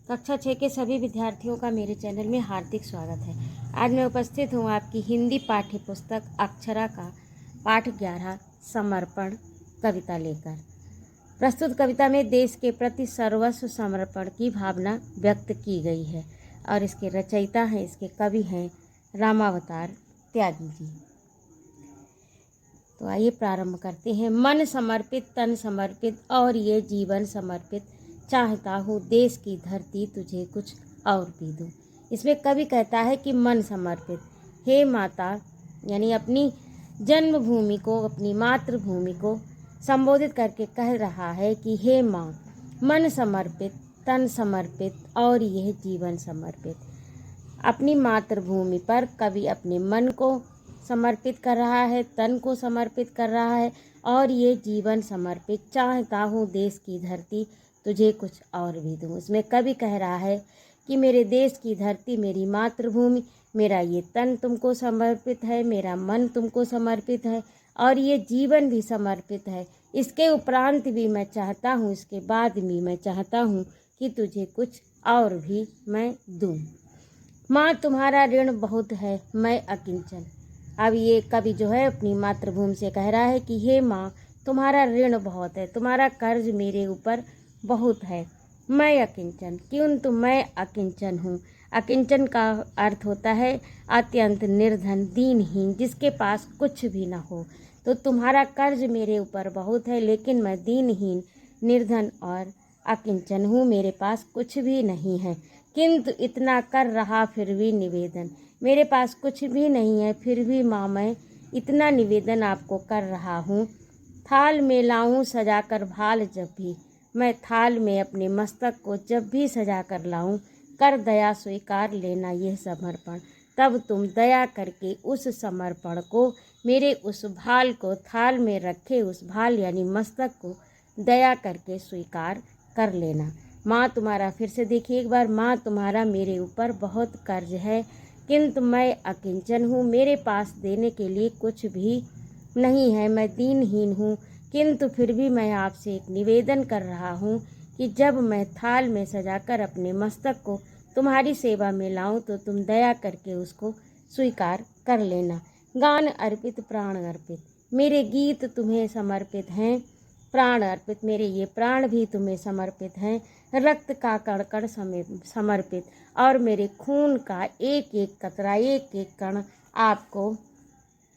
कक्षा 6 के सभी विद्यार्थियों का मेरे चैनल में हार्दिक स्वागत है। आज मैं उपस्थित हूँ आपकी हिंदी पाठ्य पुस्तक अक्षरा का पाठ 11 समर्पण कविता लेकर। प्रस्तुत कविता में देश के प्रति सर्वस्व समर्पण की भावना व्यक्त की गई है और इसके रचयिता हैं, इसके कवि हैं रामावतार त्यागी जी। तो आइए प्रारंभ करते हैं। मन समर्पित, तन समर्पित और ये जीवन समर्पित, चाहता हूँ देश की धरती तुझे कुछ और भी दूँ। इसमें कवि कहता है कि मन समर्पित, हे माता, यानी अपनी जन्मभूमि को, अपनी मातृभूमि को संबोधित करके कह रहा है कि हे माँ, मन समर्पित, तन समर्पित और यह जीवन समर्पित। अपनी मातृभूमि पर कवि अपने मन को समर्पित कर रहा है, तन को समर्पित कर रहा है और ये जीवन समर्पित, चाहता हूँ देश की धरती तुझे कुछ और भी दूँ। इसमें कवि कह रहा है कि मेरे देश की धरती, मेरी मातृभूमि, मेरा ये तन तुमको समर्पित है, मेरा मन तुमको समर्पित है और ये जीवन भी समर्पित है। इसके उपरांत भी मैं चाहता हूँ, इसके बाद भी मैं चाहता हूँ कि तुझे कुछ और भी मैं दूँ। माँ तुम्हारा ऋण बहुत है, मैं अकिंचन। अब ये कवि जो है अपनी मातृभूमि से कह रहा है कि हे माँ, तुम्हारा ऋण बहुत है, तुम्हारा कर्ज मेरे ऊपर बहुत है, मैं अकिंचन, किंतु मैं अकिंचन हूँ। अकिंचन का अर्थ होता है अत्यंत निर्धन, दीनहीन, जिसके पास कुछ भी ना हो। तो तुम्हारा कर्ज मेरे ऊपर बहुत है, लेकिन मैं दीनहीन, निर्धन और अकिंचन हूँ, मेरे पास कुछ भी नहीं है। किंतु इतना कर रहा फिर भी निवेदन, मेरे पास कुछ भी नहीं है, फिर भी माँ मैं इतना निवेदन आपको कर रहा हूँ। थाल में लाऊं सजा कर भाल, जब भी मैं थाल में अपने मस्तक को जब भी सजा कर लाऊं, कर दया स्वीकार लेना यह समर्पण। तब तुम दया करके उस समर्पण को, मेरे उस भाल को, थाल में रखे उस भाल यानी मस्तक को दया करके स्वीकार कर लेना। माँ तुम्हारा, फिर से देखिए एक बार, माँ तुम्हारा मेरे ऊपर बहुत कर्ज है, किंतु मैं अकिंचन हूँ, मेरे पास देने के लिए कुछ भी नहीं है, मैं दीनहीन हूँ। किंतु फिर भी मैं आपसे एक निवेदन कर रहा हूँ कि जब मैं थाल में सजाकर अपने मस्तक को तुम्हारी सेवा में लाऊं, तो तुम दया करके उसको स्वीकार कर लेना। गान अर्पित, प्राण अर्पित, मेरे गीत तुम्हें समर्पित हैं, प्राण अर्पित, मेरे ये प्राण भी तुम्हें समर्पित हैं, रक्त का कण कण समर्पित और मेरे खून का एक एक कतरा, एक एक कण आपको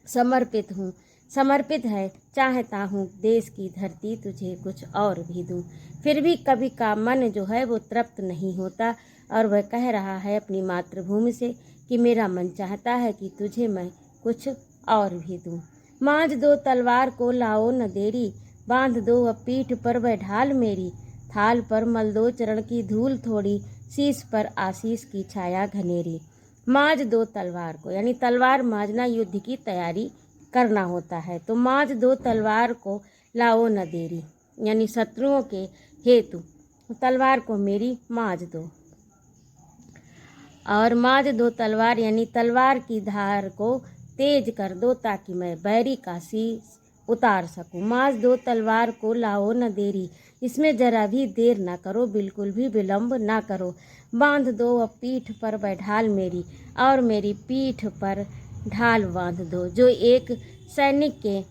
समर्पित हूँ, समर्पित है, चाहता हूँ देश की धरती तुझे कुछ और भी दूँ। फिर भी कवि का मन जो है वो तृप्त नहीं होता और वह कह रहा है अपनी मातृभूमि से कि मेरा मन चाहता है कि तुझे मैं कुछ और भी दूँ। मांझ दो तलवार को लाओ न देरी, बांध दो अब पीठ पर वह ढाल मेरी, थाल पर मल दो चरण की धूल थोड़ी, शीश पर आशीष की छाया घनेरी। मांझ दो तलवार को, यानी तलवार मांझना युद्ध की तैयारी करना होता है। तो मांझ दो तलवार को लाओ न देरी, यानी शत्रुओं के हेतु तलवार को मेरी मांझ दो। और मांझ दो तलवार यानी तलवार की धार को तेज कर दो, ताकि मैं बैरी का शीश उतार सकूं। मांझ दो तलवार को लाओ न देरी, इसमें जरा भी देर ना करो, बिल्कुल भी विलंब ना करो। बांध दो अब पीठ पर वह ढाल मेरी, और मेरी पीठ पर ढाल बांध दो, जो एक सैनिक के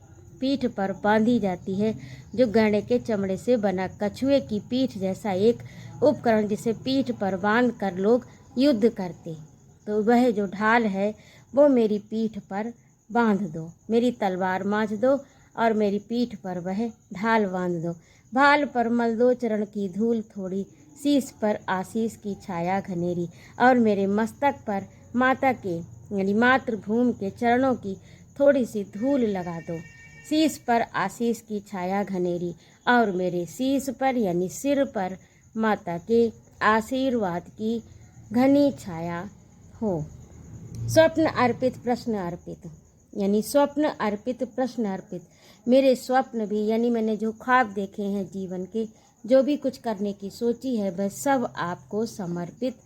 पीठ पर बांधी जाती है, जो गहने के चमड़े से बना कछुए की पीठ जैसा एक उपकरण, जिसे पीठ पर बांध कर लोग युद्ध करते। तो वह जो ढाल है वो मेरी पीठ पर बांध दो, मेरी तलवार मांझ दो और मेरी पीठ पर वह ढाल बांध दो। भाल पर मल दो चरण की धूल थोड़ी, शीश पर आशीष की छाया घनेरी, और मेरे मस्तक पर माता के यानी मातृभूमि के चरणों की थोड़ी सी धूल लगा दो। शीश पर आशीष की छाया घनेरी, और मेरे शीश पर यानी सिर पर माता के आशीर्वाद की घनी छाया हो। स्वप्न अर्पित, प्रश्न अर्पित, यानी स्वप्न अर्पित, प्रश्न अर्पित, मेरे स्वप्न भी, यानी मैंने जो ख्वाब देखे हैं जीवन के, जो भी कुछ करने की सोची है, वह सब आपको समर्पित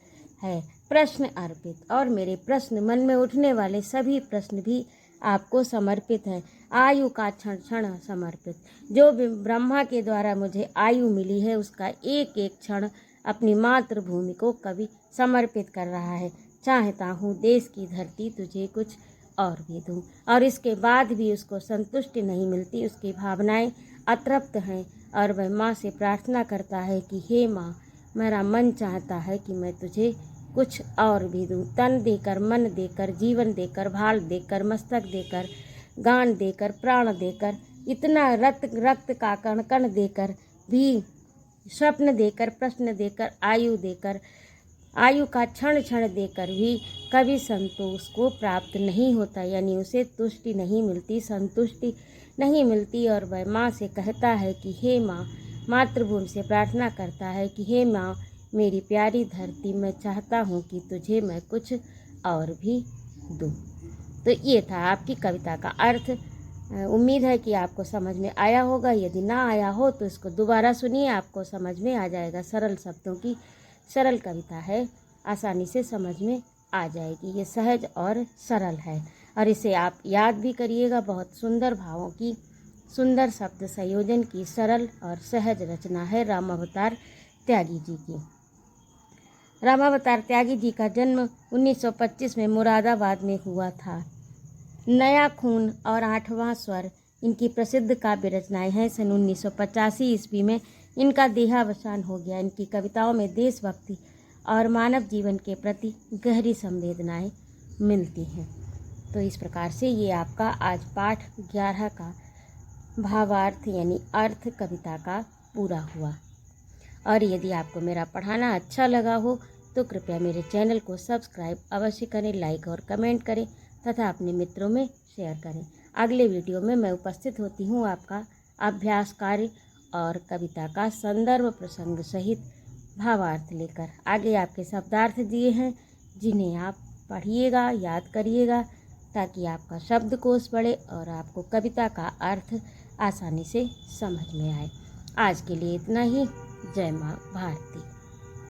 है। प्रश्न अर्पित, और मेरे प्रश्न, मन में उठने वाले सभी प्रश्न भी आपको समर्पित हैं। आयु का क्षण क्षण समर्पित, जो भी ब्रह्मा के द्वारा मुझे आयु मिली है उसका एक एक क्षण अपनी मातृभूमि को कवि समर्पित कर रहा है। चाहता हूँ देश की धरती तुझे कुछ और भी दूँ। और इसके बाद भी उसको संतुष्टि नहीं मिलती, उसकी भावनाएं अतृप्त हैं और वह माँ से प्रार्थना करता है कि हे माँ, मेरा मन चाहता है कि मैं तुझे कुछ और भी दूँ। तन देकर, मन देकर, जीवन देकर, भाल देकर, मस्तक देकर, गान देकर, प्राण देकर, इतना रक्त का कण कण देकर भी, स्वप्न देकर, प्रश्न देकर, आयु देकर, आयु का क्षण क्षण देकर भी कभी संतोष को प्राप्त नहीं होता, यानी उसे तुष्टि नहीं मिलती, संतुष्टि नहीं मिलती। और वह माँ से कहता है कि हे माँ, मातृभूमि से प्रार्थना करता है कि हे माँ, मेरी प्यारी धरती, मैं चाहता हूँ कि तुझे मैं कुछ और भी दूँ। तो ये था आपकी कविता का अर्थ। उम्मीद है कि आपको समझ में आया होगा। यदि ना आया हो तो इसको दोबारा सुनिए, आपको समझ में आ जाएगा। सरल शब्दों की सरल कविता है, आसानी से समझ में आ जाएगी। ये सहज और सरल है और इसे आप याद भी करिएगा। बहुत सुंदर भावों की, सुंदर शब्द संयोजन की सरल और सहज रचना है रामावतार त्यागी जी की। रामावतार त्यागी जी का जन्म 1925 में मुरादाबाद में हुआ था। नया खून और 8वां स्वर इनकी प्रसिद्ध काव्य रचनाएं हैं। सन 1985 ईस्वी में इनका देहावसान हो गया। इनकी कविताओं में देशभक्ति और मानव जीवन के प्रति गहरी संवेदनाएं मिलती हैं। तो इस प्रकार से ये आपका आज पाठ 11 का भावार्थ यानी अर्थ कविता का पूरा हुआ। और यदि आपको मेरा पढ़ाना अच्छा लगा हो तो कृपया मेरे चैनल को सब्सक्राइब अवश्य करें, लाइक और कमेंट करें तथा अपने मित्रों में शेयर करें। अगले वीडियो में मैं उपस्थित होती हूँ आपका अभ्यास कार्य और कविता का संदर्भ प्रसंग सहित भावार्थ लेकर। आगे आपके शब्दार्थ दिए हैं जिन्हें आप पढ़िएगा, याद करिएगा ताकि आपका शब्दकोश बढ़े और आपको कविता का अर्थ आसानी से समझ में आए। आज के लिए इतना ही। जय माँ भारती।